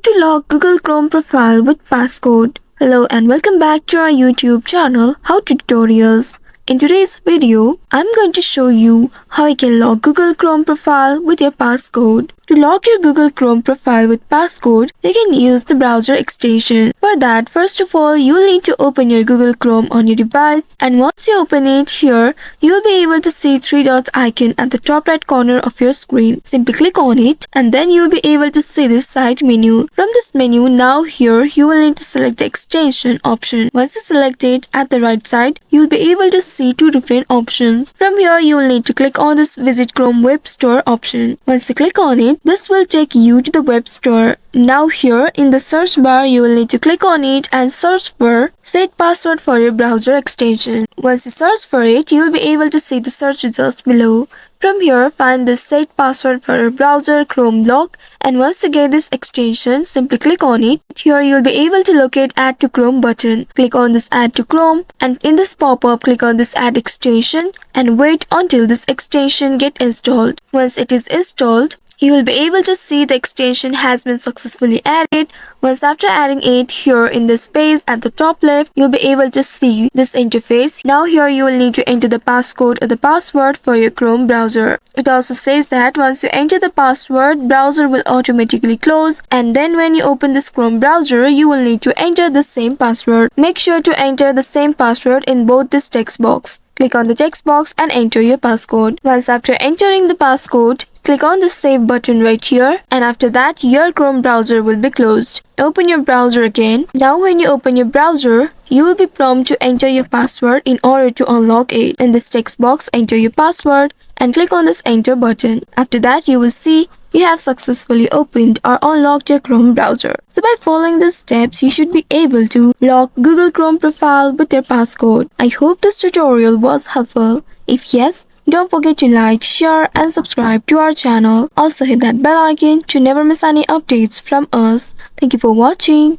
to log Google Chrome profile with passcode. Hello and welcome back to our YouTube channel How to Tutorials. In today's video, I'm going to show you how you can log Google Chrome profile with your passcode. To log your Google Chrome profile with passcode, you can use the browser extension. For that, first of all, you'll need to open your Google Chrome on your device, and once you open it here, you'll be able to see three dots icon at the top right corner of your screen. Simply click on it and then you'll be able to see this site menu. From this menu, now here you will need to select the extension option. Once you select it, at the right side, you'll be able to see two different options. From here, you will need to click on this Visit Chrome Web Store option. Once you click on it, this will take you to the web store. Now here in the search bar, you will need to click on it and search for set password for your browser extension. Once you search for it, you will be able to see the search results below. From here, find the set password for your browser Chrome log, and once you get this extension, simply click on it. Here you will be able to locate Add to Chrome button. Click on this Add to Chrome, and in this pop-up, click on this Add extension and wait until this extension gets installed. Once it is installed, you will be able to see the extension has been successfully added. Once after adding it, here in this space at the top left, you'll be able to see this interface. Now here you will need to enter the passcode or the password for your Chrome browser. It also says that once you enter the password, browser will automatically close, and then when you open this Chrome browser, you will need to enter the same password. Make sure to enter the same password in both this text box. Click on the text box and enter your passcode. Once after entering the passcode, click on the save button right here, and after that your Chrome browser will be closed. Open your browser again. Now when you open your browser, you will be prompted to enter your password in order to unlock it. In this text box, enter your password and click on this enter button. After that, you will see you have successfully opened or unlocked your Chrome browser. So by following these steps, you should be able to log Google Chrome profile with your passcode. I hope this tutorial was helpful. If yes, don't forget to like, share and subscribe to our channel. Also hit that bell icon to never miss any updates from us. Thank you for watching.